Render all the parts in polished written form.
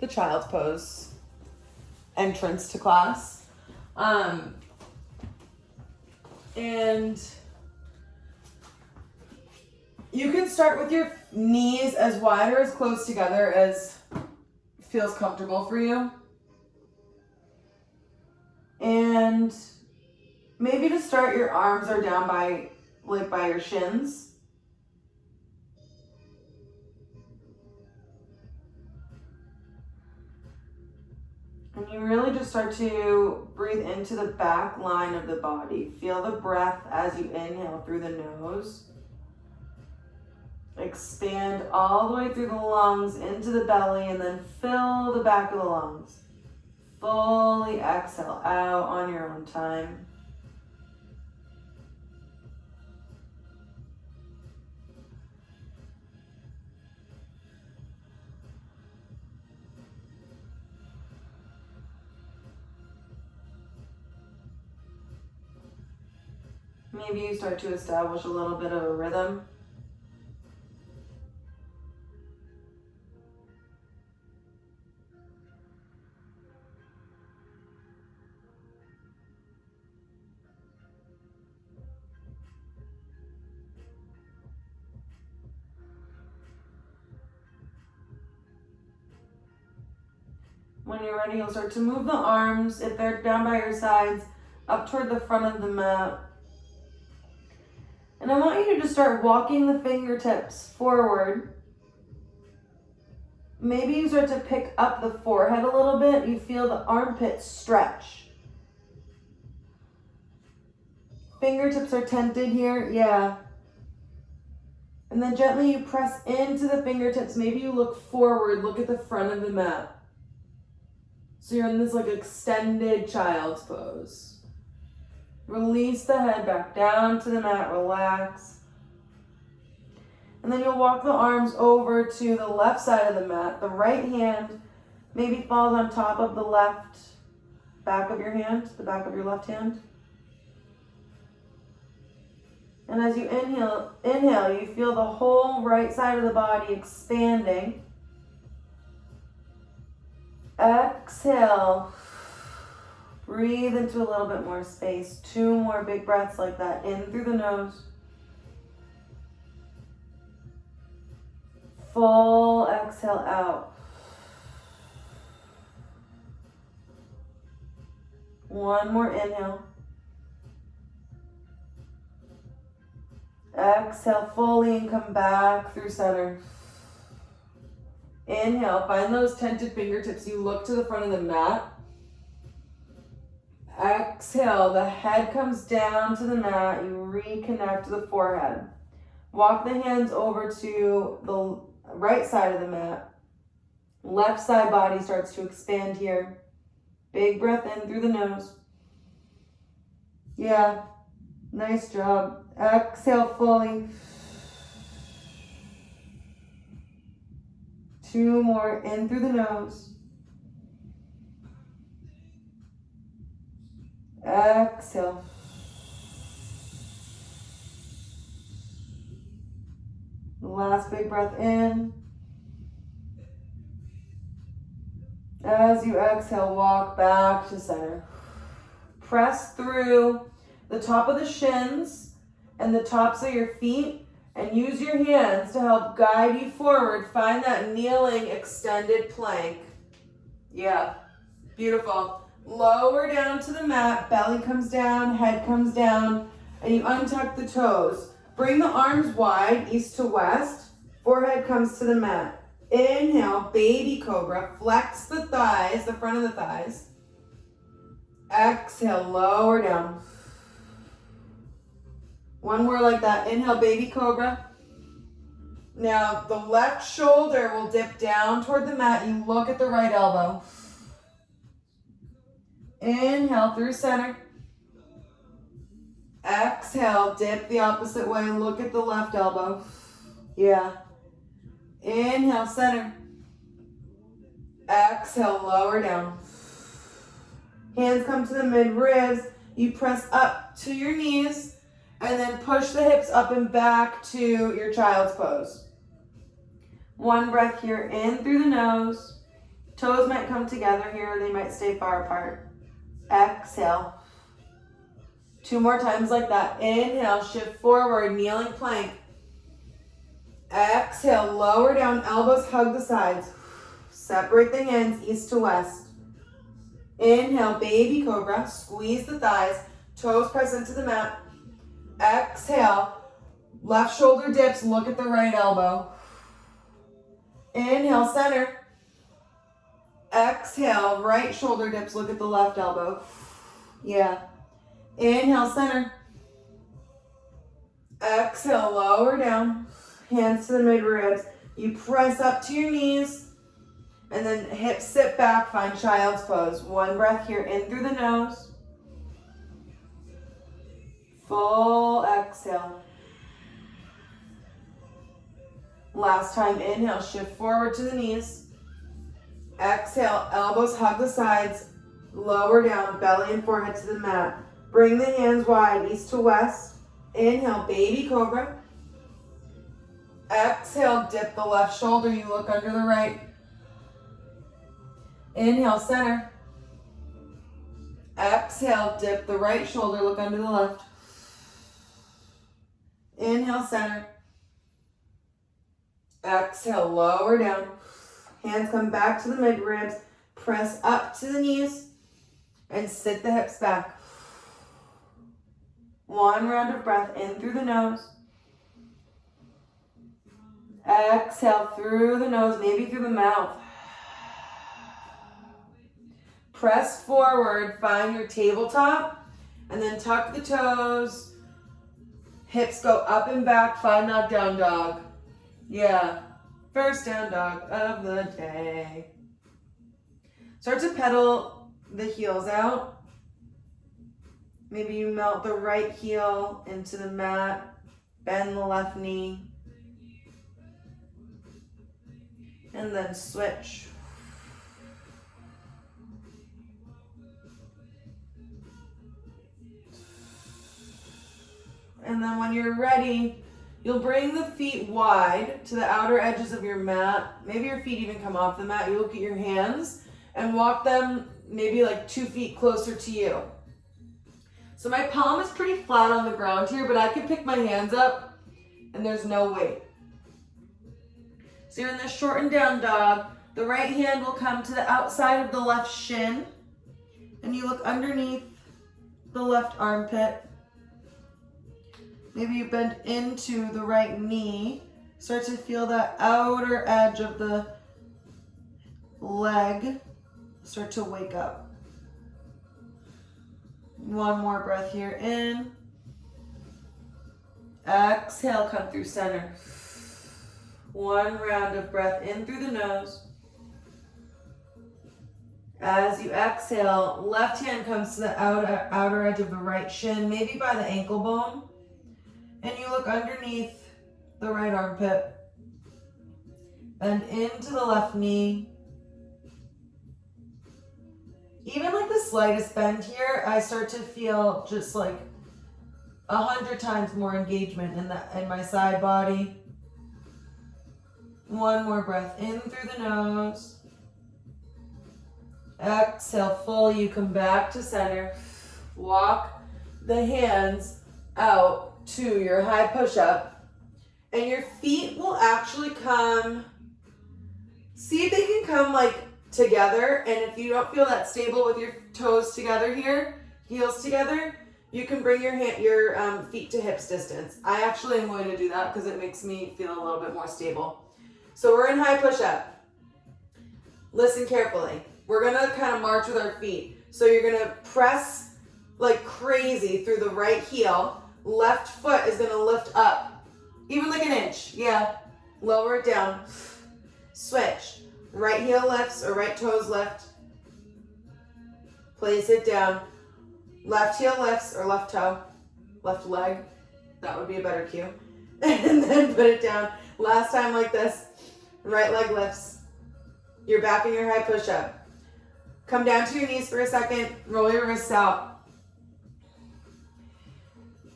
the child's pose entrance to class. And you can start with your knees as wide or as close together as feels comfortable for you. And maybe to start, your arms are down by your shins. And you really just start to breathe into the back line of the body. Feel the breath as you inhale through the nose. Expand all the way through the lungs into the belly and then fill the back of the lungs. Fully exhale out on your own time. Maybe you start to establish a little bit of a rhythm. When you're ready, you'll start to move the arms, if they're down by your sides, up toward the front of the mat. And I want you to just start walking the fingertips forward. Maybe you start to pick up the forehead a little bit. You feel the armpits stretch. Fingertips are tented here, yeah. And then gently you press into the fingertips. Maybe you look forward, look at the front of the mat. So you're in this like extended child's pose. Release the head back down to the mat, relax. And then you'll walk the arms over to the left side of the mat. The right hand maybe falls on top of the left back of your hand, the back of your left hand. And as you inhale, you feel the whole right side of the body expanding. Exhale. Breathe into a little bit more space. 2 more big breaths like that. In through the nose. Full exhale out. 1 more inhale. Exhale fully and come back through center. Inhale, find those tented fingertips. You look to the front of the mat. Exhale, the head comes down to the mat. You reconnect to the forehead. Walk the hands over to the right side of the mat. Left side body starts to expand here. Big breath in through the nose. Yeah, nice job. Exhale fully. 2 more in through the nose. Exhale. Last big breath in. As you exhale, walk back to center. Press through the top of the shins and the tops of your feet and use your hands to help guide you forward. Find that kneeling extended plank. Yeah, beautiful. Lower down to the mat, belly comes down, head comes down, and you untuck the toes. Bring the arms wide, east to west. Forehead comes to the mat. Inhale, baby cobra. Flex the thighs, the front of the thighs. Exhale, lower down. 1 more like that. Inhale, baby cobra. Now, the left shoulder will dip down toward the mat. You look at the right elbow. Inhale through center. Exhale, dip the opposite way. Look at the left elbow. Yeah. Inhale, center. Exhale, lower down. Hands come to the mid-ribs. You press up to your knees and then push the hips up and back to your child's pose. 1 breath here in through the nose. Toes might come together here. They might stay far apart. Exhale. 2 more times like that. Inhale, shift forward, kneeling plank. Exhale, lower down, elbows hug the sides. Separate the hands, east to west. Inhale, baby cobra, squeeze the thighs, toes press into the mat. Exhale, left shoulder dips, look at the right elbow. Inhale, center. Exhale, right shoulder dips, look at the left elbow. Yeah. Inhale, center. Exhale, lower down. Hands to the mid ribs. You press up to your knees. And then hips sit back, find child's pose. 1 breath here, in through the nose. Full exhale. Last time, inhale, shift forward to the knees. Exhale, elbows hug the sides. Lower down, belly and forehead to the mat. Bring the hands wide, east to west. Inhale, baby cobra. Exhale, dip the left shoulder, you look under the right. Inhale, center. Exhale, dip the right shoulder, look under the left. Inhale, center. Exhale, lower down. Hands come back to the mid ribs. Press up to the knees and sit the hips back. 1 round of breath in through the nose. Exhale through the nose, maybe through the mouth. Press forward, find your tabletop, and then tuck the toes. Hips go up and back, find that down dog. Yeah, first down dog of the day. Start to pedal the heels out. Maybe you melt the right heel into the mat, bend the left knee, and then switch. And then when you're ready, you'll bring the feet wide to the outer edges of your mat. Maybe your feet even come off the mat. You look at your hands and walk them maybe like 2 feet closer to you. So my palm is pretty flat on the ground here, but I can pick my hands up and there's no weight. So you're in this shortened down dog. The right hand will come to the outside of the left shin and you look underneath the left armpit. Maybe you bend into the right knee. Start to feel that outer edge of the leg. Start to wake up. 1 more breath here in. Exhale, come through center. 1 round of breath in through the nose. As you exhale, left hand comes to the outer edge of the right shin, maybe by the ankle bone. And you look underneath the right armpit. Bend into the left knee. Even like the slightest bend here, I start to feel just like 100 times more engagement in my side body. 1 more breath in through the nose. Exhale fully, you come back to center. Walk the hands out to your high push-up, and your feet will actually come, see if they can come like together, and if you don't feel that stable with your toes together here, heels together, you can bring your feet to hips distance. I actually am going to do that because it makes me feel a little bit more stable. So we're in high push-up. Listen carefully. We're gonna kind of march with our feet. So you're gonna press like crazy through the right heel. Left foot is gonna lift up, even like an inch. Yeah, lower it down. Switch. Right heel lifts or right toes lift. Place it down. Left heel lifts or left toe. Left leg. That would be a better cue. And then put it down. Last time like this. Right leg lifts. You're back in your high push-up. Come down to your knees for a second. Roll your wrists out.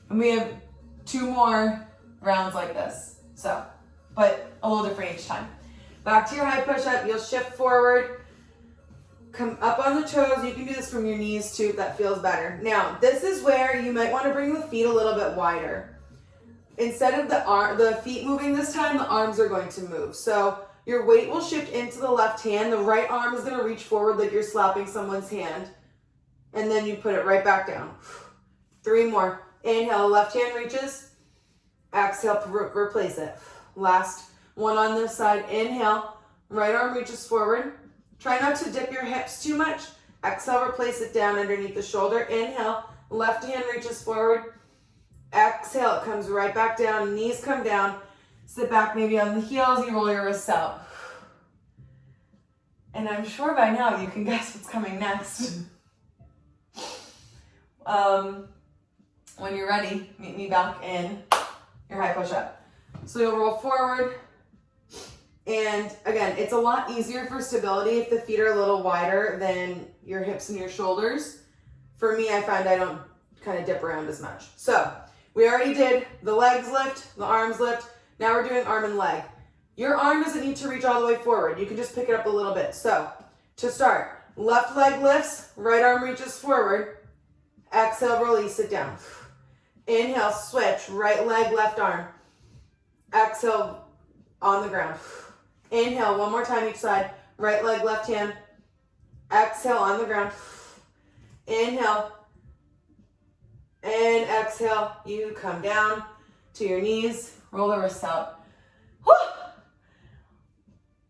And we have 2 more rounds like this. So, but a little different each time. Back to your high push-up. You'll shift forward. Come up on the toes. You can do this from your knees too if that feels better. Now, this is where you might want to bring the feet a little bit wider. Instead of the feet moving this time, the arms are going to move. So your weight will shift into the left hand. The right arm is going to reach forward like you're slapping someone's hand. And then you put it right back down. 3 more. Inhale, left hand reaches. Exhale, replace it. Last one on this side. Inhale, right arm reaches forward. Try not to dip your hips too much. Exhale, replace it down underneath the shoulder. Inhale, left hand reaches forward. Exhale, it comes right back down. Knees come down. Sit back maybe on the heels. You roll your wrists out. And I'm sure by now you can guess what's coming next. When you're ready, meet me back in your high push-up. So you'll roll forward. And again, it's a lot easier for stability if the feet are a little wider than your hips and your shoulders. For me, I find I don't kind of dip around as much. So we already did the legs lift, the arms lift. Now we're doing arm and leg. Your arm doesn't need to reach all the way forward. You can just pick it up a little bit. So to start, left leg lifts, right arm reaches forward. Exhale, release it down. Inhale, switch, right leg, left arm. Exhale, on the ground. Inhale, one more time each side. Right leg, left hand. Exhale, on the ground. Inhale. And exhale, you come down to your knees. Roll the wrists out. Whew.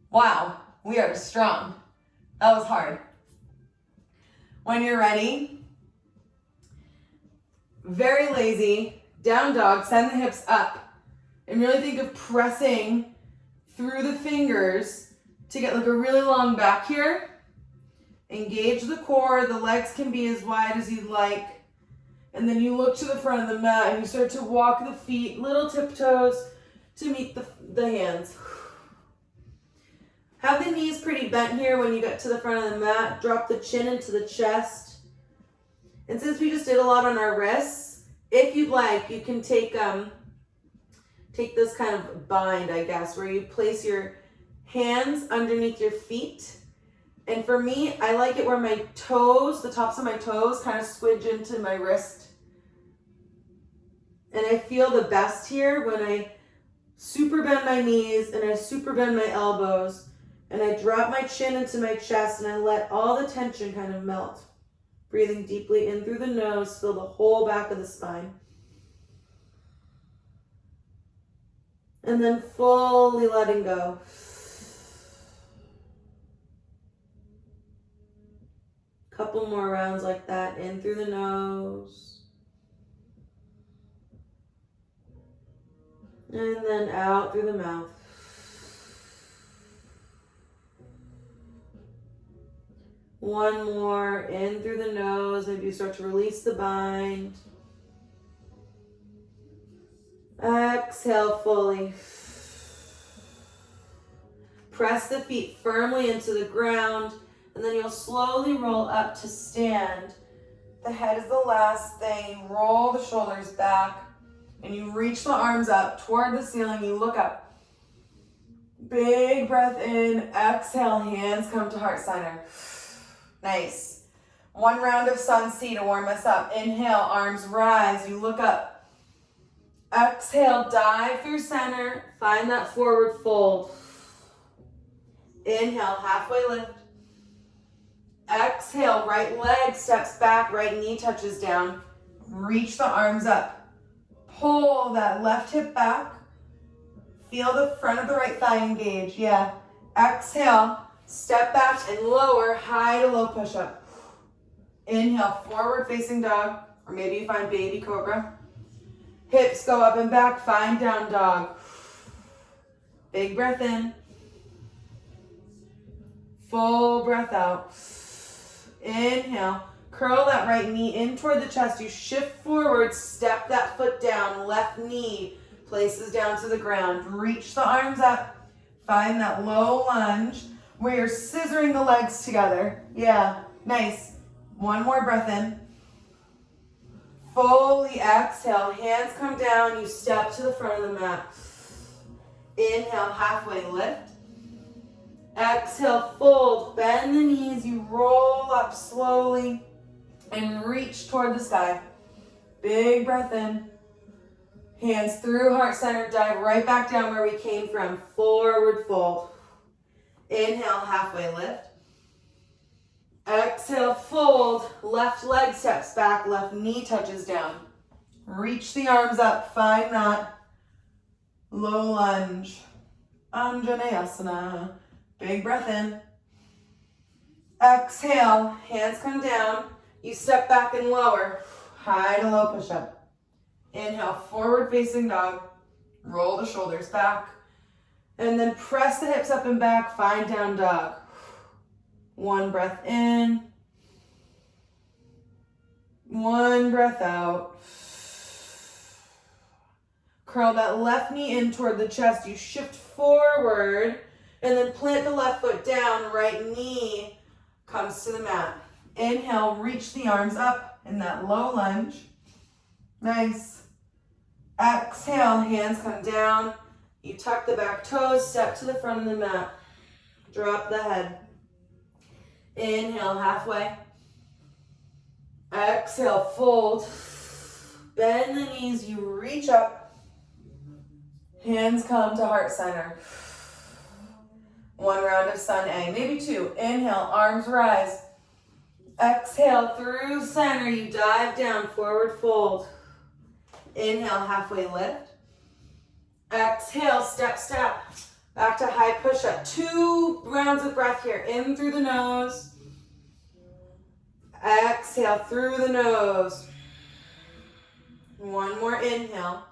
Wow, we are strong. That was hard. When you're ready, very lazy, down dog, send the hips up. And really think of pressing through the fingers to get like a really long back here. Engage the core. The legs can be as wide as you'd like. And then you look to the front of the mat and you start to walk the feet, little tiptoes to meet the hands. Have the knees pretty bent here when you get to the front of the mat. Drop the chin into the chest. And since we just did a lot on our wrists, if you'd like, you can take this kind of bind, I guess, where you place your hands underneath your feet. And for me, I like it where my toes, the tops of my toes, kind of squidge into my wrist. And I feel the best here when I super bend my knees and I super bend my elbows and I drop my chin into my chest and I let all the tension kind of melt. Breathing deeply in through the nose, fill the whole back of the spine. And then fully letting go. Couple more rounds like that, in through the nose. And then out through the mouth. One more, in through the nose. Maybe you start to release the bind. Exhale fully. Press the feet firmly into the ground, and then you'll slowly roll up to stand. The head is the last thing. You roll the shoulders back, and you reach the arms up toward the ceiling. You look up. Big breath in. Exhale, hands come to heart center. Nice. One round of sun C to warm us up. Inhale, arms rise. You look up. Exhale, dive through center. Find that forward fold. Inhale, halfway lift. Exhale, right leg steps back, right knee touches down. Reach the arms up. Pull that left hip back. Feel the front of the right thigh engage. Yeah. Exhale, step back and lower, high to low push-up. Inhale, forward facing dog, or maybe you find baby cobra. Hips go up and back, find down dog. Big breath in. Full breath out. Inhale, curl that right knee in toward the chest. You shift forward, step that foot down. Left knee places down to the ground. Reach the arms up. Find that low lunge where you're scissoring the legs together. Yeah, nice. One more breath in. Fully exhale, hands come down. You step to the front of the mat. Inhale, halfway lift. Exhale, fold, bend the knees, you roll up slowly and reach toward the sky. Big breath in. Hands through heart center, dive right back down where we came from. Forward fold. Inhale, halfway lift. Exhale, fold. Left leg steps back, left knee touches down. Reach the arms up, find that low lunge. Anjaneyasana. Big breath in. Exhale, hands come down. You step back and lower. High to low push-up. Inhale, forward facing dog. Roll the shoulders back. And then press the hips up and back, find down dog. One breath in. One breath out. Curl that left knee in toward the chest. You shift forward and then plant the left foot down. Right knee comes to the mat. Inhale, reach the arms up in that low lunge. Nice. Exhale, hands come down. You tuck the back toes, step to the front of the mat. Drop the head. Inhale, halfway. Exhale, fold. Bend the knees, you reach up. Hands come to heart center. One round of sun A, maybe two. Inhale, arms rise. Exhale, through center, you dive down, forward fold. Inhale, halfway lift. Exhale, step, step. Back to high push-up. 2 rounds of breath here. In through the nose. Exhale, through the nose. One more inhale.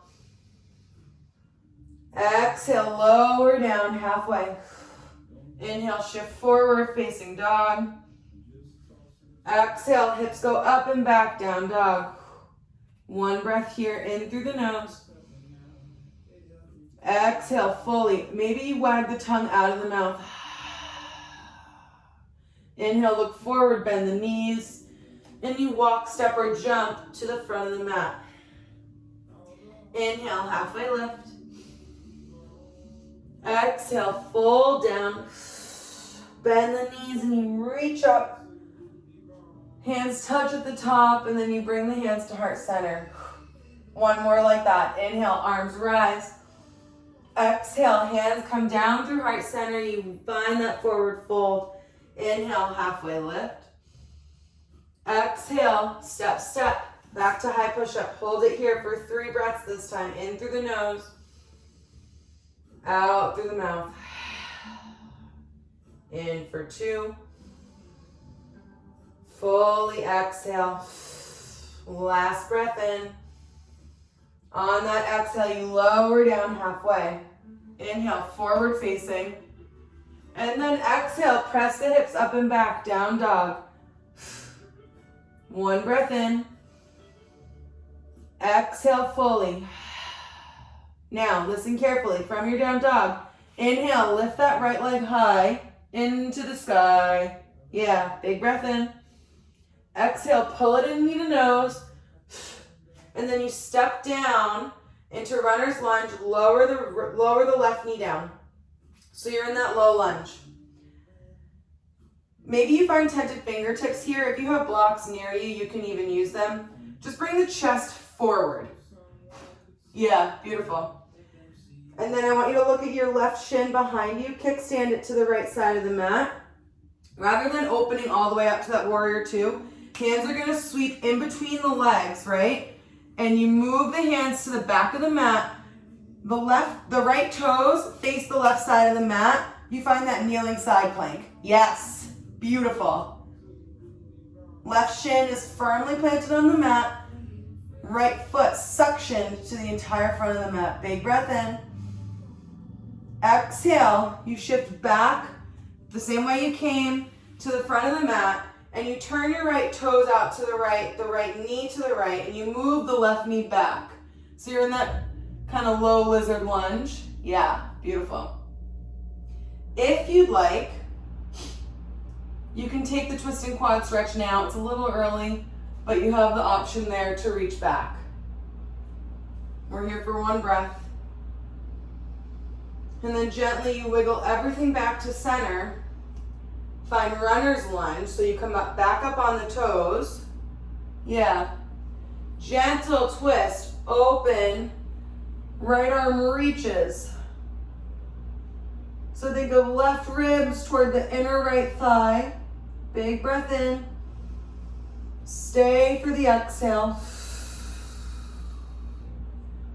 Exhale, lower down, halfway. Inhale, shift forward, facing dog. Exhale, hips go up and back, down dog. One breath here, in through the nose. Exhale fully. Maybe you wag the tongue out of the mouth. Inhale, look forward, bend the knees. And you walk, step, or jump to the front of the mat. Inhale, halfway lift. Exhale, fold down. Bend the knees and you reach up. Hands touch at the top and then you bring the hands to heart center. One more like that. Inhale, arms rise. Exhale, hands come down through heart center. You find that forward fold. Inhale, halfway lift. Exhale, step, step. Back to high push-up. Hold it here for 3 breaths this time. In through the nose. Out through the mouth. In for 2. Fully exhale. Last breath in. On that exhale, you lower down halfway. Inhale, forward facing. And then exhale, press the hips up and back, down dog. 1 breath in. Exhale fully. Now, listen carefully from your down dog. Inhale, lift that right leg high into the sky. Yeah, big breath in. Exhale, pull it in knee to nose. And then you step down into runner's lunge, lower the left knee down. So you're in that low lunge. Maybe you find tented fingertips here. If you have blocks near you, you can even use them. Just bring the chest forward. Yeah, beautiful. And then I want you to look at your left shin behind you. Kickstand it to the right side of the mat. Rather than opening all the way up to that warrior 2, hands are gonna sweep in between the legs, right? And you move the hands to the back of the mat. The right toes face the left side of the mat. You find that kneeling side plank. Yes, beautiful. Left shin is firmly planted on the mat. Right foot suctioned to the entire front of the mat. Big breath in. Exhale, you shift back the same way you came to the front of the mat. And you turn your right toes out to the right knee to the right, and you move the left knee back. So you're in that kind of low lizard lunge. Yeah, beautiful. If you'd like, you can take the twisting quad stretch now. It's a little early, but you have the option there to reach back. We're here for 1 breath. And then gently you wiggle everything back to center. Find runner's lunge, so you come up, back up on the toes. Yeah. Gentle twist, open, right arm reaches. So they go left ribs toward the inner right thigh. Big breath in. Stay for the exhale.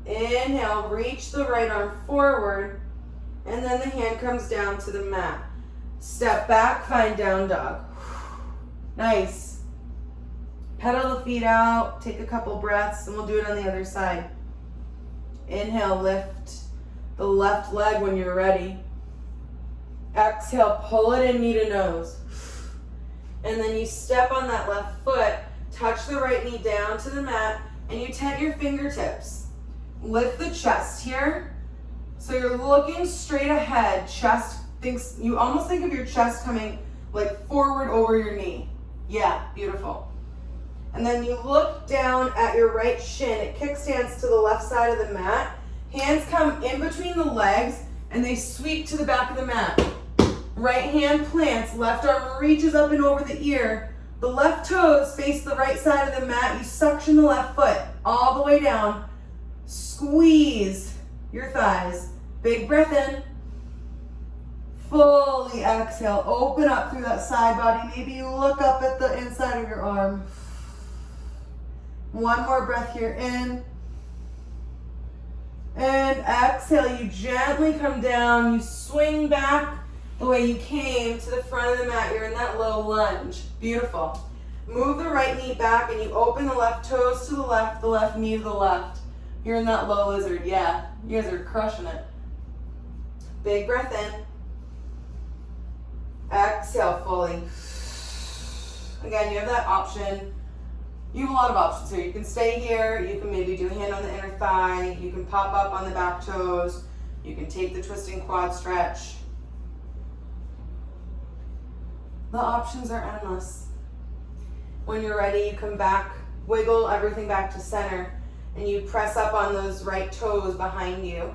Inhale, reach the right arm forward, and then the hand comes down to the mat. Step back, find down dog. Nice. Pedal the feet out, take a couple breaths, and we'll do it on the other side. Inhale, lift the left leg when you're ready. Exhale, pull it in knee to nose. And then you step on that left foot, touch the right knee down to the mat, and you tent your fingertips. Lift the chest here. So you're looking straight ahead. Chest thinks, you almost think of your chest coming like forward over your knee. Yeah, beautiful. And then you look down at your right shin. It kickstands to the left side of the mat. Hands come in between the legs and they sweep to the back of the mat. Right hand plants, left arm reaches up and over the ear. The left toes face the right side of the mat. You suction the left foot all the way down. Squeeze your thighs. Big breath in. Fully exhale. Open up through that side body. Maybe you look up at the inside of your arm. One more breath here in. And exhale. You gently come down. You swing back the way you came to the front of the mat. You're in that low lunge. Beautiful. Move the right knee back and you open the left toes to the left knee to the left. You're in that low lizard. Yeah, you guys are crushing it. Big breath in. Exhale fully. Again, you have that option. You have a lot of options here. You can stay here. You can maybe do a hand on the inner thigh. You can pop up on the back toes. You can take the twisting quad stretch. The options are endless. When you're ready, you come back, wiggle everything back to center. And you press up on those right toes behind you.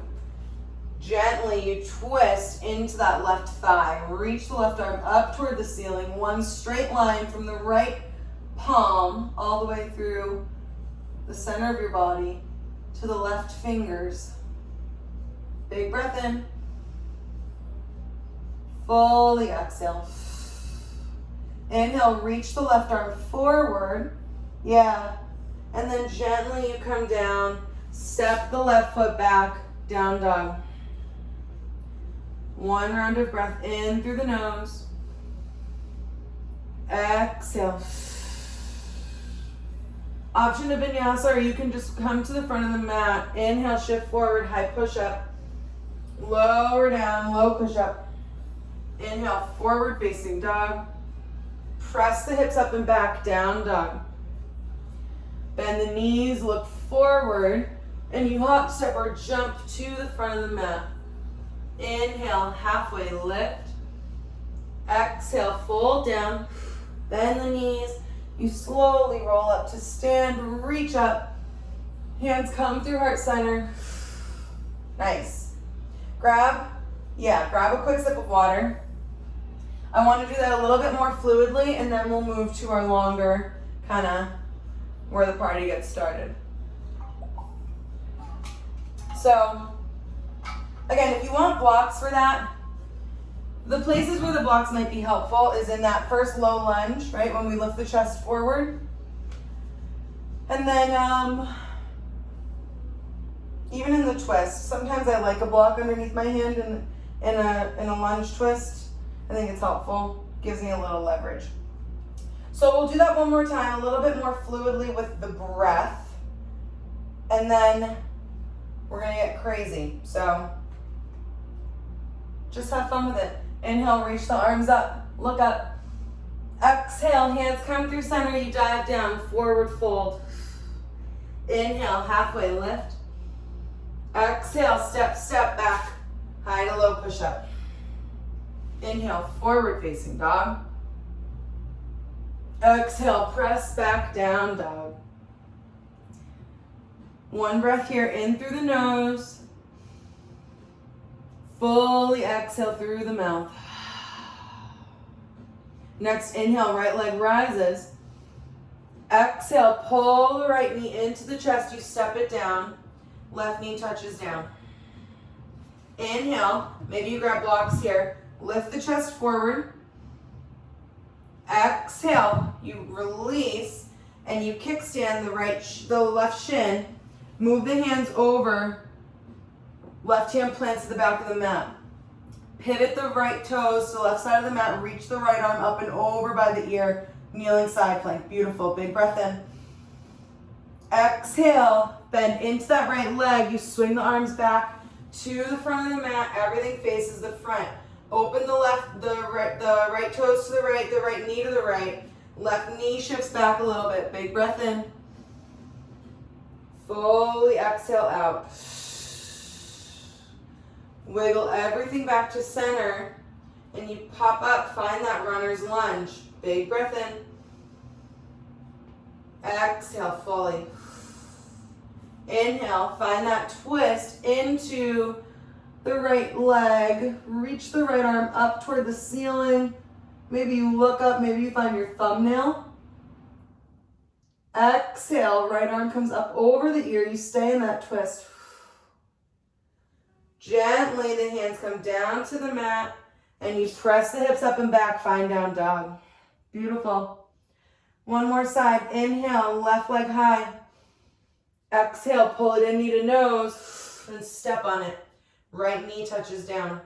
Gently, you twist into that left thigh. Reach the left arm up toward the ceiling. One straight line from the right palm all the way through the center of your body to the left fingers. Big breath in. Fully exhale. Inhale, reach the left arm forward. Yeah. And then gently you come down, step the left foot back, down dog. One round of breath in through the nose. Exhale. Option to vinyasa, or you can just come to the front of the mat. Inhale, shift forward, high push up. Lower down, low push up. Inhale, forward facing dog. Press the hips up and back, down dog. Bend the knees, look forward, and you hop, step, or jump to the front of the mat. Inhale, halfway lift. Exhale, fold down. Bend the knees. You slowly roll up to stand, reach up. Hands come through heart center. Nice. Grab a quick sip of water. I want to do that a little bit more fluidly, and then we'll move to our longer kind of where the party gets started. So, again, if you want blocks for that, the places where the blocks might be helpful is in that first low lunge, right, when we lift the chest forward. And then even in the twist, sometimes I like a block underneath my hand in a lunge twist. I think it's helpful, gives me a little leverage. So we'll do that one more time, a little bit more fluidly with the breath. And then we're gonna get crazy. So just have fun with it. Inhale, reach the arms up, look up. Exhale, hands come through center, you dive down, forward fold. Inhale, halfway lift. Exhale, step back, high to low push up. Inhale, forward facing dog. Exhale, press back down dog. One breath here in through the nose. Fully exhale through the mouth. Next, inhale, right leg rises. Exhale, pull the right knee into the chest. You step it down. Left knee touches down. Inhale, maybe you grab blocks here. Lift the chest forward. Exhale, you release and you kickstand the left shin. Move the hands over. Left hand plants to the back of the mat. Pivot the right toes to the left side of the mat. Reach the right arm up and over by the ear. Kneeling side plank. Beautiful. Big breath in. Exhale. Bend into that right leg. You swing the arms back to the front of the mat. Everything faces the front. Open the right toes to the right knee to the right. Left knee shifts back a little bit. Big breath in. Fully exhale out. Wiggle everything back to center. And you pop up, find that runner's lunge. Big breath in. Exhale fully. Inhale, find that twist into the right leg. Reach the right arm up toward the ceiling. Maybe you look up, maybe you find your thumbnail. Exhale, right arm comes up over the ear. You stay in that twist. Gently, the hands come down to the mat and you press the hips up and back, find down dog. Beautiful. One more side. Inhale, left leg high. Exhale, pull it in, knee to nose, and step on it. Right knee touches down.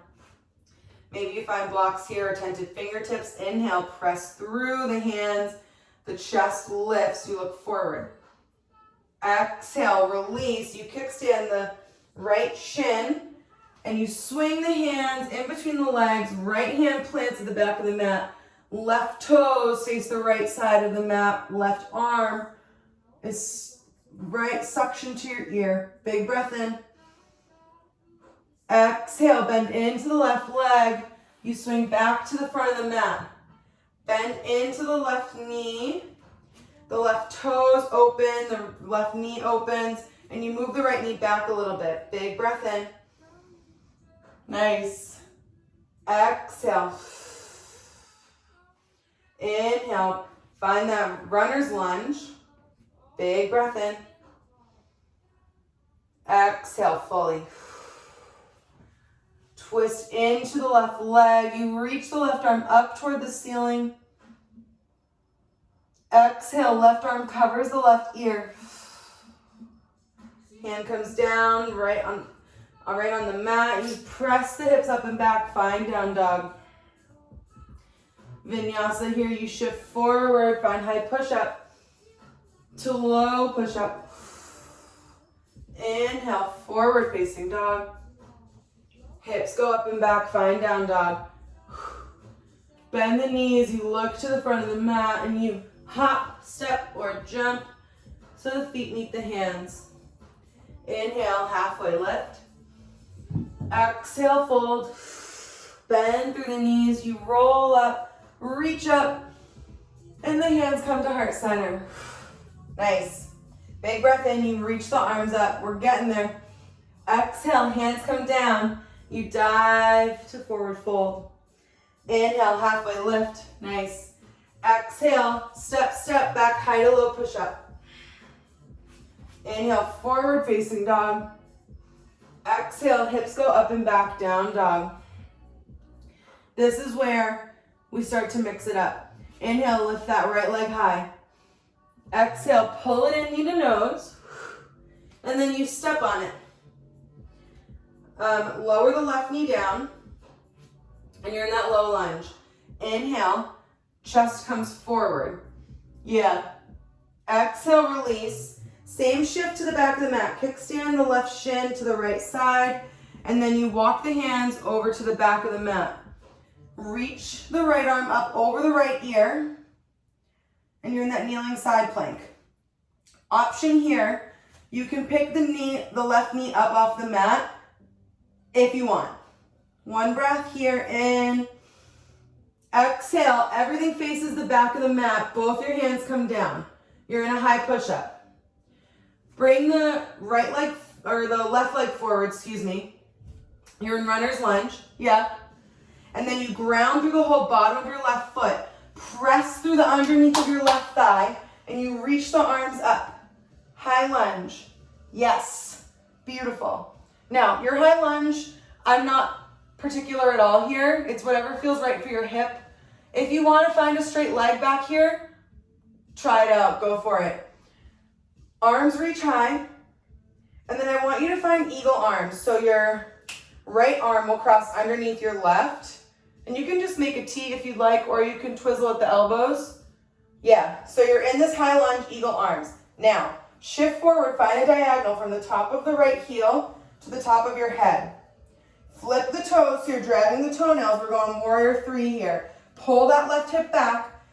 Maybe you find blocks here or tented fingertips. Inhale, press through the hands. The chest lifts, you look forward. Exhale, release. You kickstand the right shin and you swing the hands in between the legs. Right hand plants at the back of the mat. Left toes face the right side of the mat. Left arm is right suction to your ear. Big breath in. Exhale, bend into the left leg. You swing back to the front of the mat. Bend into the left knee. The left toes open, the left knee opens, and you move the right knee back a little bit. Big breath in. Nice. Exhale. Inhale. Find that runner's lunge. Big breath in. Exhale fully. Twist into the left leg. You reach the left arm up toward the ceiling. Exhale, left arm covers the left ear. Hand comes down, right on the mat. You press the hips up and back, find down dog. Vinyasa here, you shift forward, find high push-up to low push-up. Inhale, forward facing dog. Hips go up and back, find down dog. Bend the knees, you look to the front of the mat and you hop, step, or jump so the feet meet the hands. Inhale, halfway lift. Exhale, fold. Bend through the knees, you roll up, reach up, and the hands come to heart center. Nice. Big breath in, you reach the arms up. We're getting there. Exhale, hands come down. You dive to forward fold. Inhale, halfway lift. Nice. Exhale, step, step, back, high to low push-up. Inhale, forward facing dog. Exhale, hips go up and back, down dog. This is where we start to mix it up. Inhale, lift that right leg high. Exhale, pull it in, knee to nose. And then you step on it. Lower the left knee down. And you're in that low lunge. Inhale. Chest comes forward. Yeah. Exhale, release. Same shift to the back of the mat. Kickstand the left shin to the right side. And then you walk the hands over to the back of the mat. Reach the right arm up over the right ear. And you're in that kneeling side plank. Option here, you can pick the left knee up off the mat if you want. One breath here in. Exhale, everything faces the back of the mat. Both your hands come down. You're in a high push-up. Bring the right leg, or the left leg forward, You're in runner's lunge. Yeah. And then you ground through the whole bottom of your left foot. Press through the underneath of your left thigh. And you reach the arms up. High lunge. Yes. Beautiful. Now, your high lunge, I'm not particular at all here. It's whatever feels right for your hip. If you want to find a straight leg back here, try it out. Go for it. Arms reach high. And then I want you to find eagle arms. So your right arm will cross underneath your left. And you can just make a T if you'd like, or you can twizzle at the elbows. Yeah, so you're in this high lunge, eagle arms. Now, shift forward, find a diagonal from the top of the right heel to the top of your head. Flip the toes, so you're dragging the toenails. We're going warrior 3 here. Pull that left hip back,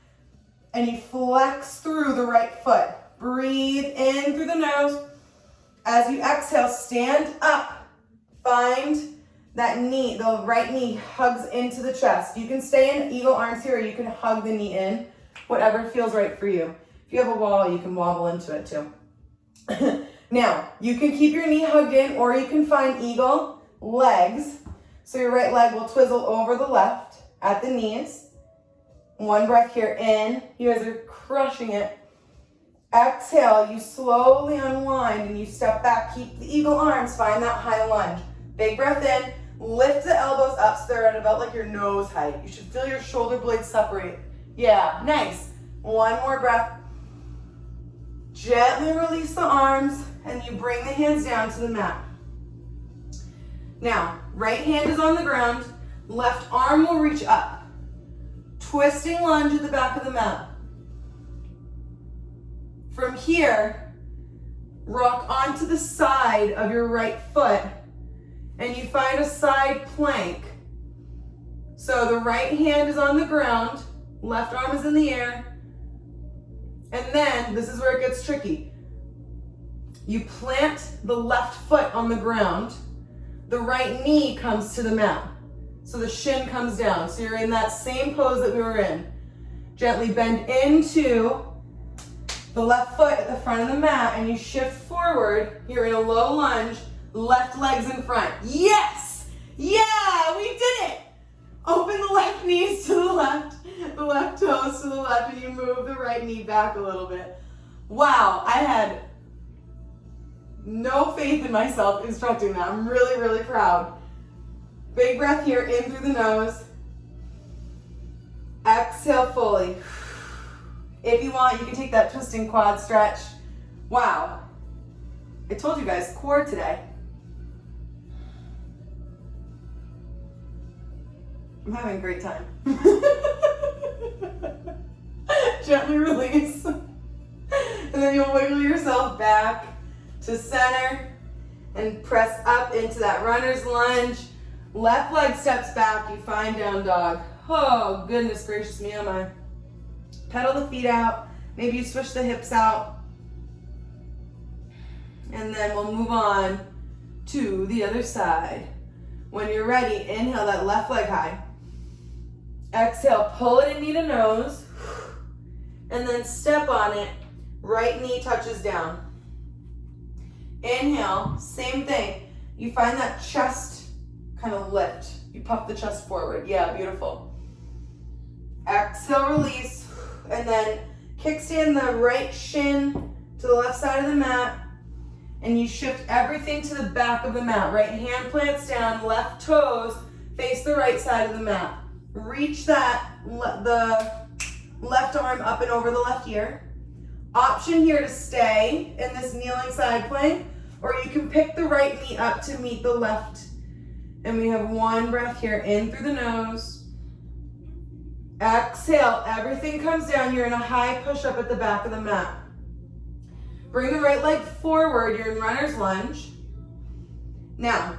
and you flex through the right foot. Breathe in through the nose. As you exhale, stand up. Find that knee, the right knee hugs into the chest. You can stay in eagle arms here, or you can hug the knee in, whatever feels right for you. If you have a wall, you can wobble into it too. Now, you can keep your knee hugged in, or you can find eagle legs. So your right leg will twizzle over the left at the knees. One breath here in. You guys are crushing it. Exhale, you slowly unwind and you step back. Keep the eagle arms, find that high lunge. Big breath in, lift the elbows up so they're at about like your nose height. You should feel your shoulder blades separate. Yeah, nice. One more breath. Gently release the arms and you bring the hands down to the mat. Now, right hand is on the ground, left arm will reach up. Twisting lunge at the back of the mat. From here, rock onto the side of your right foot and you find a side plank. So the right hand is on the ground, left arm is in the air, and then this is where it gets tricky. You plant the left foot on the ground, the right knee comes to the mat. So the shin comes down. So you're in that same pose that we were in. Gently bend into the left foot at the front of the mat and you shift forward. You're in a low lunge, left leg's in front. Yes! Yeah, we did it! Open the left knees to the left toes to the left, and you move the right knee back a little bit. Wow, I had no faith in myself instructing that. I'm really, really proud. Big breath here, in through the nose. Exhale fully. If you want, you can take that twisting quad stretch. Wow. I told you guys, core today. I'm having a great time. Gently release. And then you'll wiggle yourself back to center and press up into that runner's lunge. Left leg steps back, you find down dog. Oh, goodness gracious me, oh my. Pedal the feet out. Maybe you switch the hips out. And then we'll move on to the other side. When you're ready, inhale that left leg high. Exhale, pull it in knee to nose. And then step on it. Right knee touches down. Inhale, same thing. You find that chest kind of lift. You puff the chest forward. Yeah, beautiful. Exhale, release. And then kickstand the right shin to the left side of the mat. And you shift everything to the back of the mat. Right hand plants down, left toes face the right side of the mat. Reach that, the left arm up and over the left ear. Option here to stay in this kneeling side plank, or you can pick the right knee up to meet the left. And we have one breath here, in through the nose. Exhale, everything comes down. You're in a high push-up at the back of the mat. Bring the right leg forward. You're in runner's lunge. Now,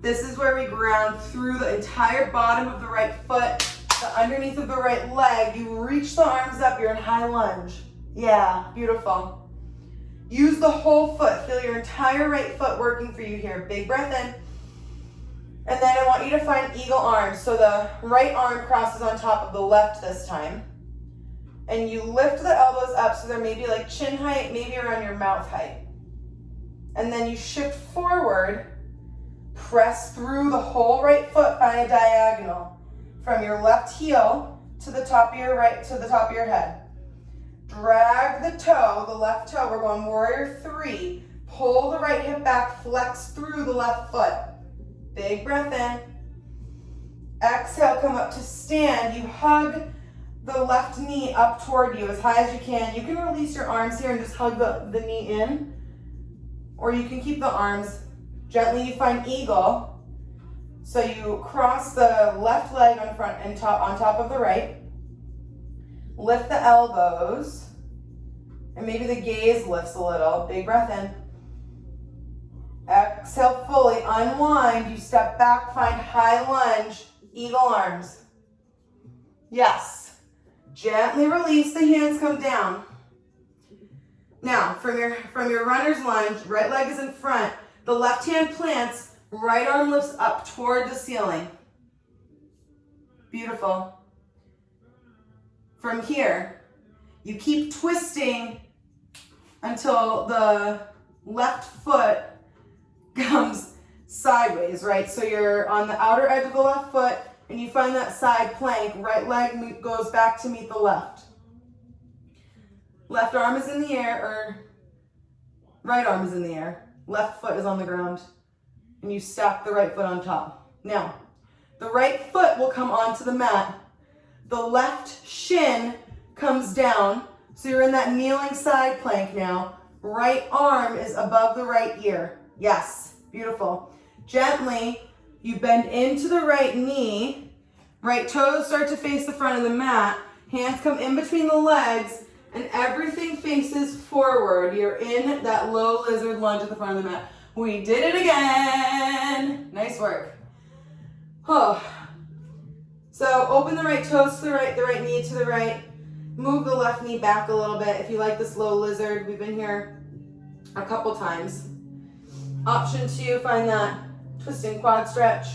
this is where we ground through the entire bottom of the right foot, the underneath of the right leg. You reach the arms up. You're in high lunge. Yeah, beautiful. Use the whole foot. Feel your entire right foot working for you here. Big breath in. And then I want you to find eagle arms. So the right arm crosses on top of the left this time. And you lift the elbows up so they're maybe like chin height, maybe around your mouth height. And then you shift forward, Press through the whole right foot, find a diagonal from your left heel to the top of your head. Drag the toe, the left toe. We're going warrior 3. Pull the right hip back, flex through the left foot. Big breath in. Exhale, come up to stand. You hug the left knee up toward you as high as you can. You can release your arms here and just hug the knee in, or you can keep the arms. Gently you find eagle. So you cross the left leg on top of the right. Lift the elbows, and maybe the gaze lifts a little. Big breath in. Exhale fully, unwind. You step back, find high lunge, eagle arms. Yes. Gently release, the hands come down. Now, from your runner's lunge, right leg is in front. The left hand plants, right arm lifts up toward the ceiling. Beautiful. From here, you keep twisting until the left foot comes sideways, right? So you're on the outer edge of the left foot and you find that side plank. Right leg goes back to meet the left. Left arm is in the air, or right arm is in the air. Left foot is on the ground. And you stack the right foot on top. Now, the right foot will come onto the mat. The left shin comes down. So you're in that kneeling side plank now. Right arm is above the right ear. Yes, beautiful. Gently, you bend into the right knee. Right toes start to face the front of the mat. Hands come in between the legs, and everything faces forward. You're in that low lizard lunge at the front of the mat. We did it again. Nice work. Oh. So open the right toes to the right knee to the right. Move the left knee back a little bit. If you like this low lizard, we've been here a couple times. Option 2, find that twisting quad stretch.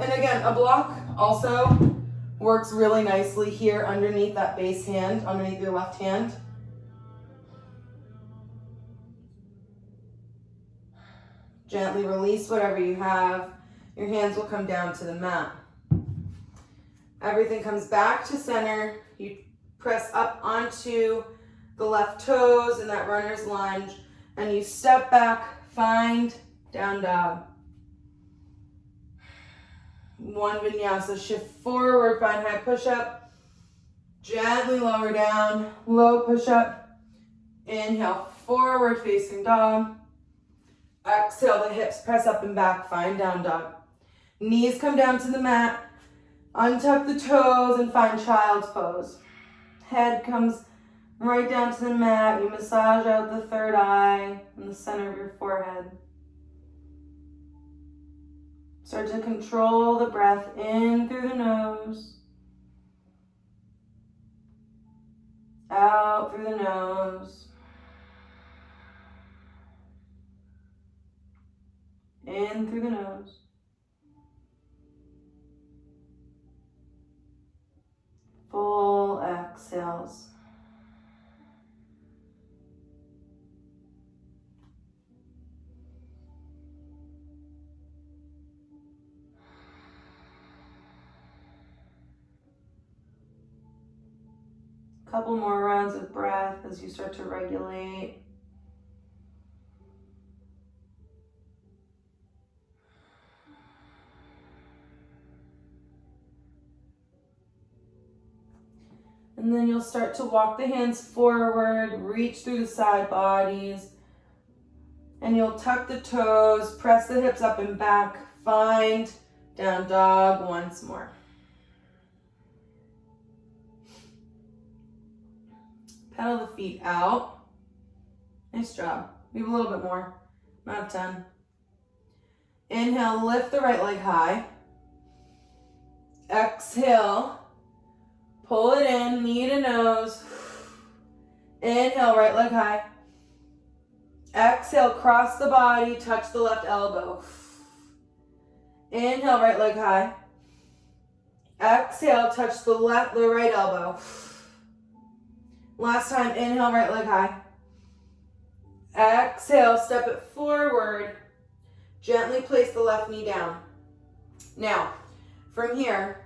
And again, a block also works really nicely here underneath that base hand, underneath your left hand. Gently release whatever you have. Your hands will come down to the mat. Everything comes back to center. You press up onto the left toes in that runner's lunge, and you step back, find down dog. One vinyasa, shift forward, find high push-up. Gently lower down, low push-up. Inhale, forward facing dog. Exhale, the hips press up and back, find down dog. Knees come down to the mat. Untuck the toes and find child's pose. Head comes right down to the mat. You massage out the third eye in the center of your forehead. Start to control the breath in through the nose. Out through the nose. In through the nose. Full exhales. Couple more rounds of breath as you start to regulate. And then you'll start to walk the hands forward, reach through the side bodies, and you'll tuck the toes, press the hips up and back, find down dog once more. Pedal the feet out. Nice job. Maybe a little bit more. Not 10. Inhale, lift the right leg high. Exhale. Pull it in, knee to nose. Inhale, right leg high. Exhale, cross the body, touch the left elbow. Inhale, right leg high. Exhale, touch the right elbow. Last time, inhale, right leg high. Exhale, step it forward. Gently place the left knee down. Now, from here,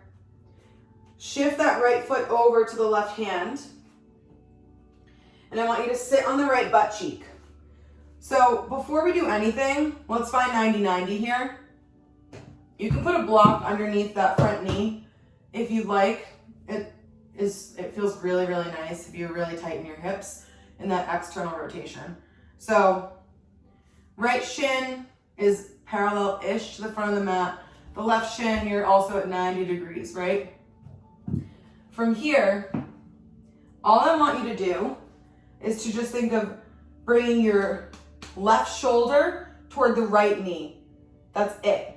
shift that right foot over to the left hand. And I want you to sit on the right butt cheek. So before we do anything, let's find 90-90 here. You can put a block underneath that front knee if you like. It feels really, really nice if you really tighten your hips in that external rotation. So right shin is parallel-ish to the front of the mat. The left shin, you're also at 90 degrees, right? From here, all I want you to do is to just think of bringing your left shoulder toward the right knee. That's it.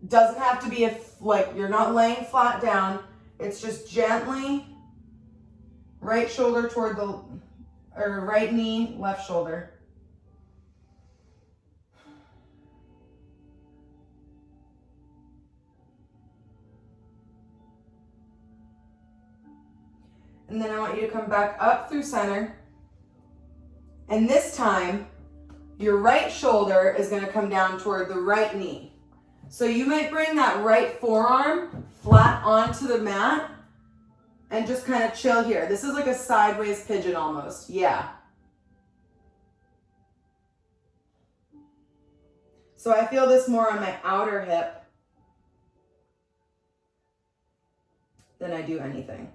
Doesn't have to be like you're not laying flat down. It's just gently right shoulder toward right knee, left shoulder. And then I want you to come back up through center. And this time, your right shoulder is going to come down toward the right knee. So you might bring that right forearm flat onto the mat and just kind of chill here. This is like a sideways pigeon almost. Yeah. So I feel this more on my outer hip than I do anything.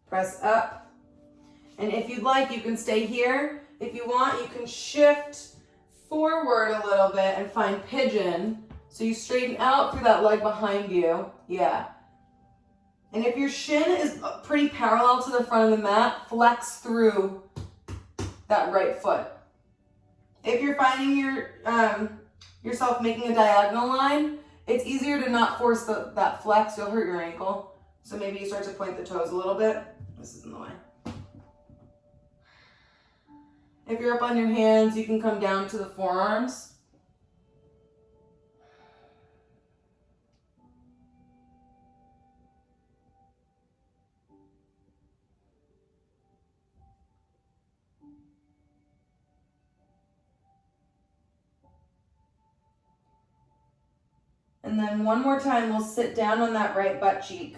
Press up. And if you'd like, you can stay here. If you want, you can shift forward a little bit and find pigeon. So you straighten out through that leg behind you. Yeah. And if your shin is pretty parallel to the front of the mat, flex through that right foot. If you're finding yourself making a diagonal line, it's easier to not force that flex. You'll hurt your ankle. So maybe you start to point the toes a little bit. This is in the way. If you're up on your hands, you can come down to the forearms. And then one more time, we'll sit down on that right butt cheek.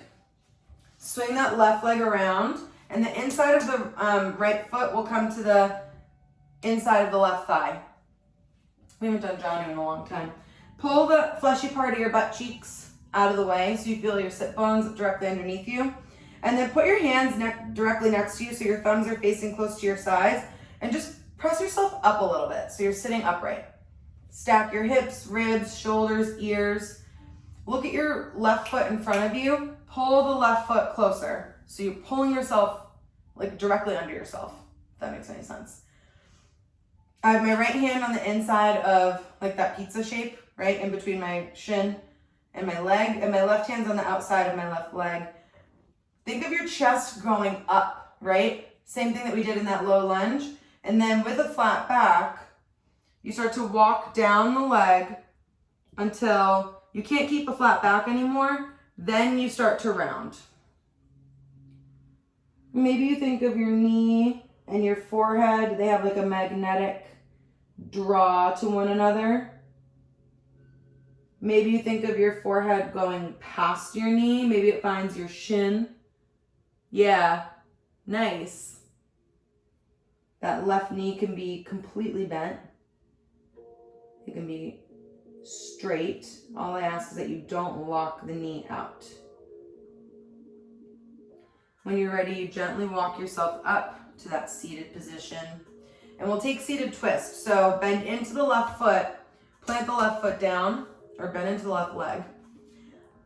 Swing that left leg around, and the inside of the right foot will come to the inside of the left thigh. We haven't done jogging in a long time. Pull the fleshy part of your butt cheeks out of the way so you feel your sit bones directly underneath you. And then put your hands directly next to you so your thumbs are facing close to your sides. And just press yourself up a little bit so you're sitting upright. Stack your hips, ribs, shoulders, ears. Look at your left foot in front of you. Pull the left foot closer. So you're pulling yourself like directly under yourself, if that makes any sense. I have my right hand on the inside of like that pizza shape, right in between my shin and my leg, and my left hand's on the outside of my left leg. Think of your chest going up, right? Same thing that we did in that low lunge. And then with a flat back, you start to walk down the leg until you can't keep a flat back anymore. Then you start to round. Maybe you think of your knee and your forehead. They have like a magnetic draw to one another. Maybe you think of your forehead going past your knee. Maybe it finds your shin. Yeah, nice. That left knee can be completely bent. It can be straight. All I ask is that you don't lock the knee out. When you're ready, you gently walk yourself up to that seated position. And we'll take seated twist. So bend into the left foot, plant the left foot down, or bend into the left leg.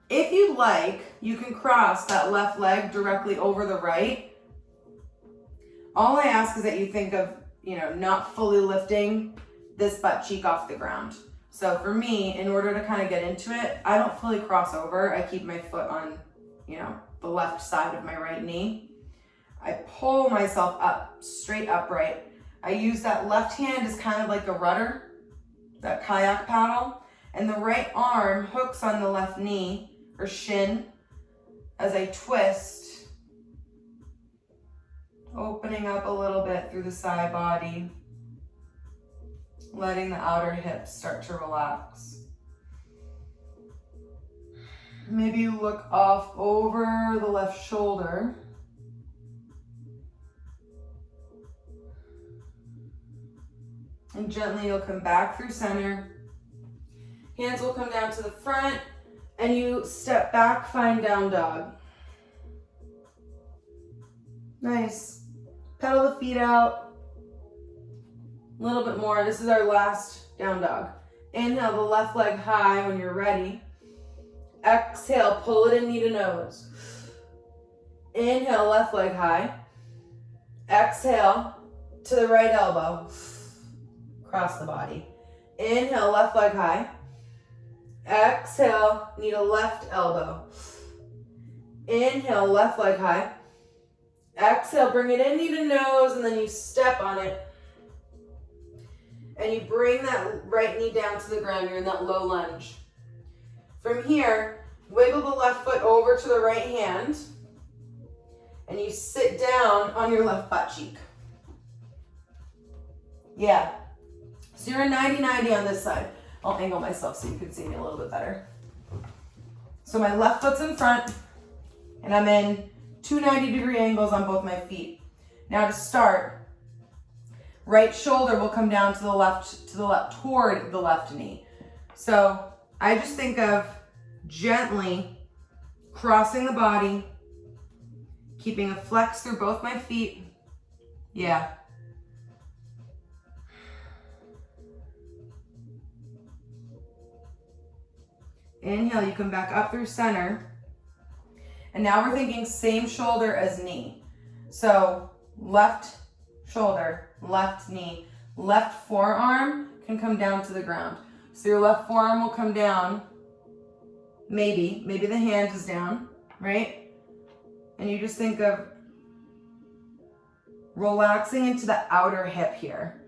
If you'd like, you can cross that left leg directly over the right. All I ask is that you think of, not fully lifting this butt cheek off the ground. So for me, in order to kind of get into it, I don't fully cross over. I keep my foot on, the left side of my right knee. I pull myself up, straight upright. I use that left hand as kind of like a rudder, that kayak paddle, and the right arm hooks on the left knee or shin as I twist, opening up a little bit through the side body. letting the outer hips start to relax. Maybe you look off over the left shoulder. And gently you'll come back through center. Hands will come down to the front and you step back, find down dog. Nice. Pedal the feet out. A little bit more. This is our last down dog. Inhale the left leg high when you're ready. Exhale, pull it in knee to nose. Inhale, left leg high. Exhale to the right elbow. Cross the body. Inhale, left leg high. Exhale, knee to left elbow. Inhale, left leg high. Exhale, bring it in knee to nose, and then you step on it. And you bring that right knee down to the ground. You're in that low lunge. From here, wiggle the left foot over to the right hand. And you sit down on your left butt cheek. Yeah. So you're a 90-90 on this side. I'll angle myself so you can see me a little bit better. So my left foot's in front, and I'm in 290-degree angles on both my feet. Now to start, right shoulder will come down to the left, toward the left knee. So I just think of gently crossing the body, keeping a flex through both my feet. Yeah. Inhale, you come back up through center. And now we're thinking same shoulder as knee. So left shoulder, left knee, left forearm can come down to the ground. So your left forearm will come down, maybe the hand is down, right? And you just think of relaxing into the outer hip here.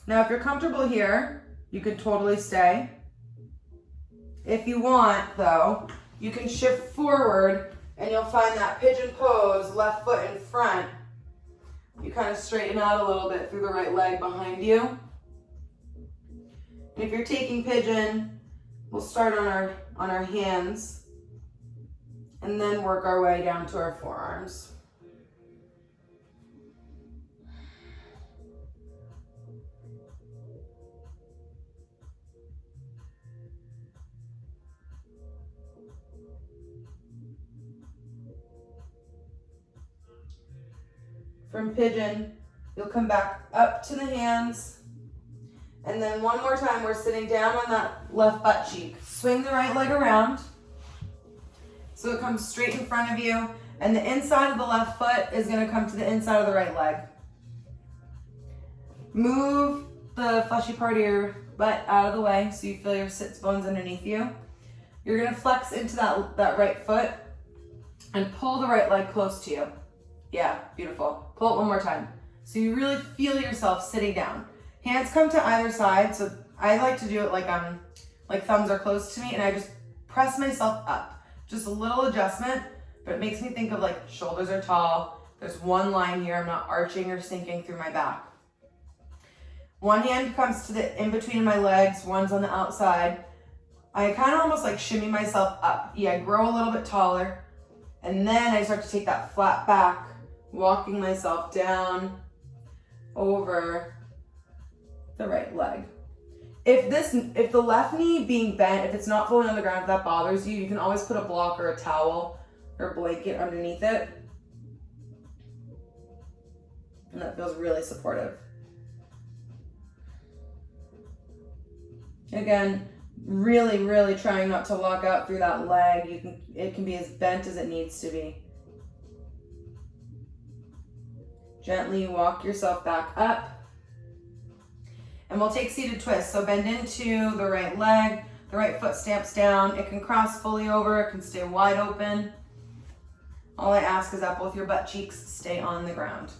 Now, if you're comfortable here, you can totally stay. If you want, though, you can shift forward and you'll find that pigeon pose, left foot in front. You kind of straighten out a little bit through the right leg behind you. And if you're taking pigeon, we'll start on our hands and then work our way down to our forearms. From pigeon, you'll come back up to the hands. And then one more time, we're sitting down on that left butt cheek. Swing the right leg around so it comes straight in front of you. And the inside of the left foot is going to come to the inside of the right leg. Move the fleshy part of your butt out of the way so you feel your sits bones underneath you. You're going to flex into that right foot and pull the right leg close to you. Yeah, beautiful. Pull it one more time. So you really feel yourself sitting down. Hands come to either side. So I like to do it like thumbs are close to me, and I just press myself up. Just a little adjustment, but it makes me think of like shoulders are tall. There's one line here. I'm not arching or sinking through my back. One hand comes to the in between my legs. One's on the outside. I kind of almost like shimmy myself up. Yeah, grow a little bit taller. And then I start to take that flat back, walking myself down over the right leg. If the left knee being bent, if it's not fully on the ground, if that bothers you, you can always put a block or a towel or a blanket underneath it. And that feels really supportive. Again, really, really trying not to lock out through that leg. It can be as bent as it needs to be. Gently walk yourself back up. And we'll take seated twist. So bend into the right leg, the right foot stamps down. It can cross fully over, it can stay wide open. All I ask is that both your butt cheeks stay on the ground.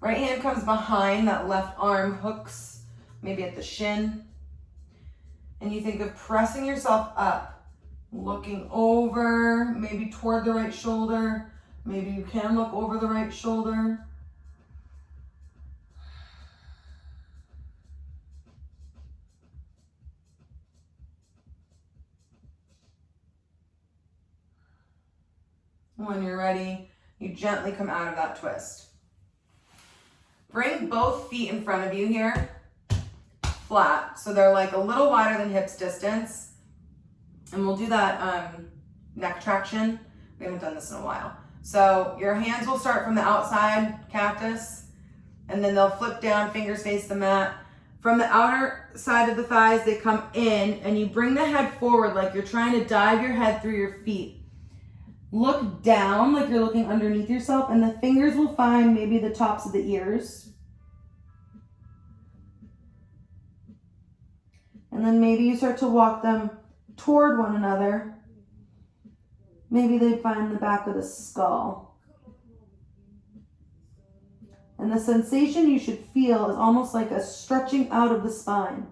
Right hand comes behind, that left arm hooks, maybe at the shin. And you think of pressing yourself up, looking over, maybe toward the right shoulder. Maybe you can look over the right shoulder. When you're ready, you gently come out of that twist. Bring both feet in front of you here, flat. So they're like a little wider than hips distance. And we'll do that neck traction. We haven't done this in a while. So your hands will start from the outside cactus, and then they'll flip down, fingers face the mat. From the outer side of the thighs, they come in, and you bring the head forward like you're trying to dive your head through your feet. Look down like you're looking underneath yourself, and the fingers will find maybe the tops of the ears. And then maybe you start to walk them toward one another. Maybe they find the back of the skull. And the sensation you should feel is almost like a stretching out of the spine.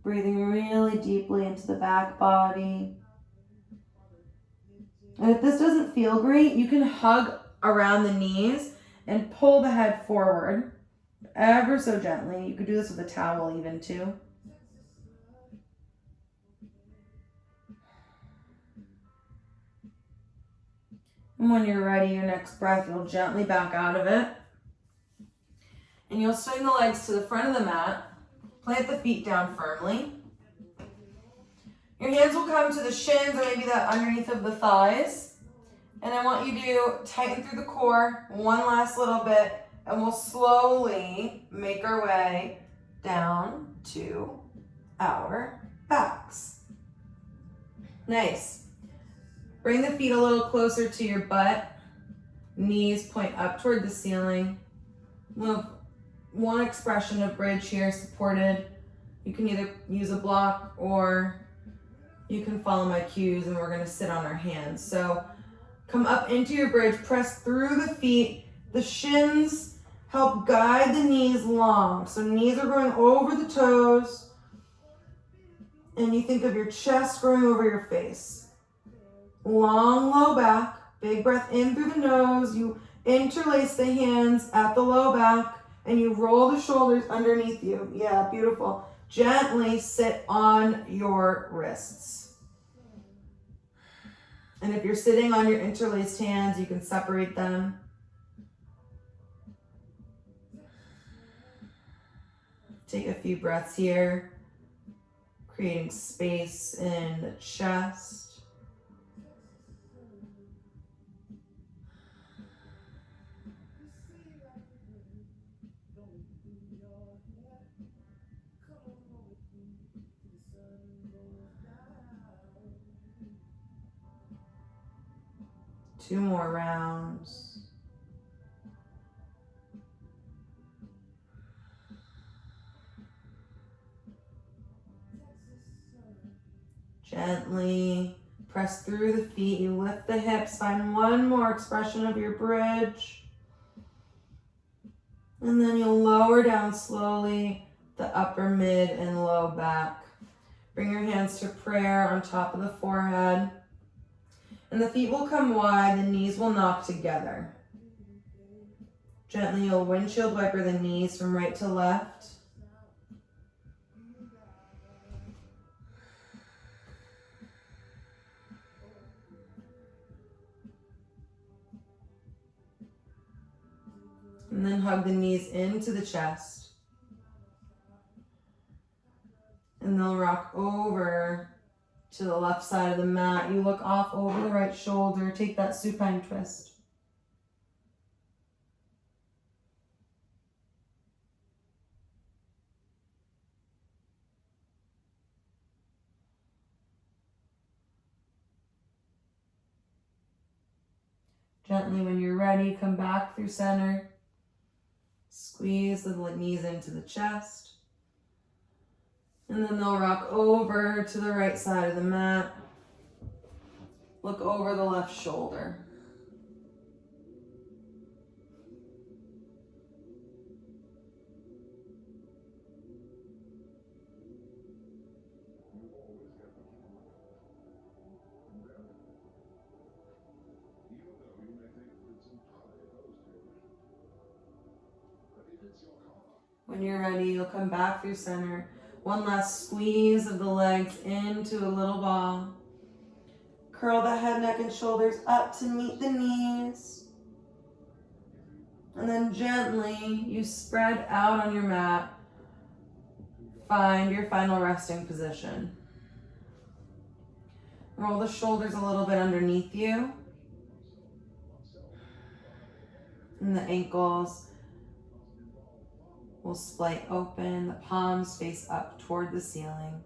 Breathing really deeply into the back body. And if this doesn't feel great, you can hug around the knees and pull the head forward ever so gently. You could do this with a towel even too. And when you're ready, your next breath, you'll gently back out of it. And you'll swing the legs to the front of the mat. Plant the feet down firmly. Your hands will come to the shins or maybe the underneath of the thighs. And I want you to tighten through the core one last little bit, and we'll slowly make our way down to our backs. Nice. Bring the feet a little closer to your butt. Knees point up toward the ceiling. We'll have one expression of bridge here, supported. You can either use a block or you can follow my cues, and we're going to sit on our hands. So come up into your bridge, press through the feet. The shins help guide the knees long. So knees are going over the toes, and you think of your chest growing over your face. Long low back, big breath in through the nose. You interlace the hands at the low back, and you roll the shoulders underneath you. Yeah, beautiful. Gently sit on your wrists. And if you're sitting on your interlaced hands, you can separate them. Take a few breaths here, creating space in the chest. Two more rounds. Gently press through the feet. You lift the hips. Find one more expression of your bridge. And then you'll lower down slowly the upper, mid, and low back. Bring your hands to prayer on top of the forehead. And the feet will come wide, the knees will knock together. Gently, you'll windshield wiper the knees from right to left. And then hug the knees into the chest. And they'll rock over to the left side of the mat. You look off over the right shoulder. Take that supine twist. Gently, when you're ready, come back through center. Squeeze the knees into the chest. And then they'll rock over to the right side of the mat. Look over the left shoulder. When you're ready, you'll come back through center. One last squeeze of the legs into a little ball. Curl the head, neck, and shoulders up to meet the knees. And then gently, you spread out on your mat. Find your final resting position. Roll the shoulders a little bit underneath you. And the ankles will splay open, the palms face up toward the ceiling.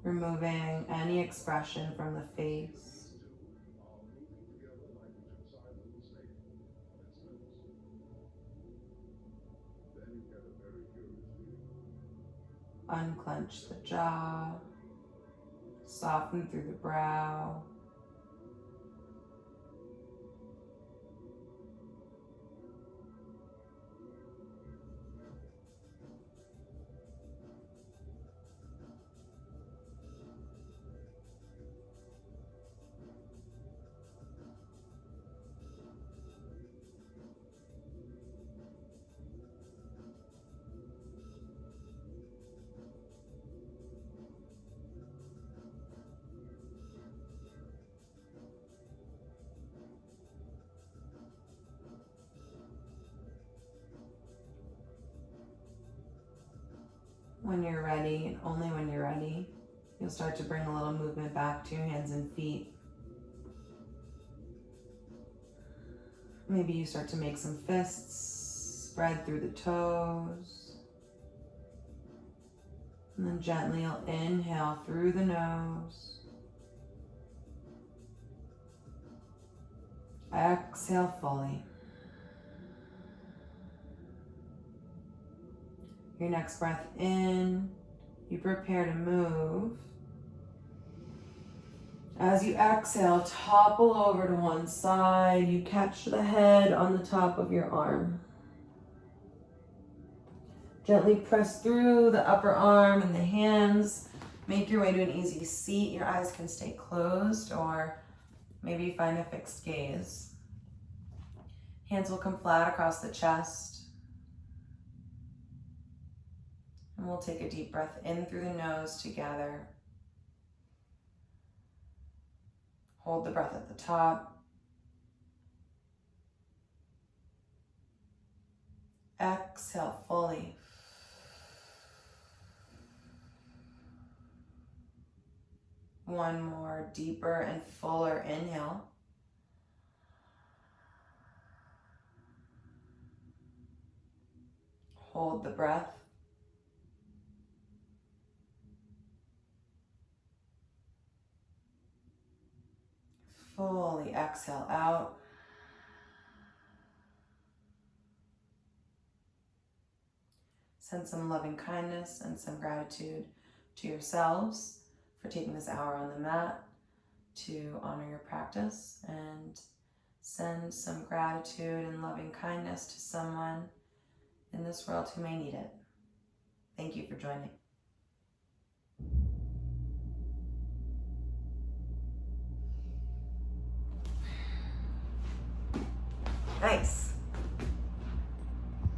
Removing any expression from the face. Unclench the jaw. Soften through the brow. When you're ready, and only when you're ready, you'll start to bring a little movement back to your hands and feet. Maybe you start to make some fists, spread through the toes. And then gently you'll inhale through the nose. Exhale fully. Your next breath in, you prepare to move. As you exhale, topple over to one side. You catch the head on the top of your arm. Gently press through the upper arm and the hands. Make your way to an easy seat. Your eyes can stay closed, or maybe find a fixed gaze. Hands will come flat across the chest. And we'll take a deep breath in through the nose together. Hold the breath at the top. Exhale fully. One more deeper and fuller inhale. Hold the breath. Fully exhale out. Send some loving kindness and some gratitude to yourselves for taking this hour on the mat to honor your practice, and send some gratitude and loving kindness to someone in this world who may need it. Thank you for joining. Nice.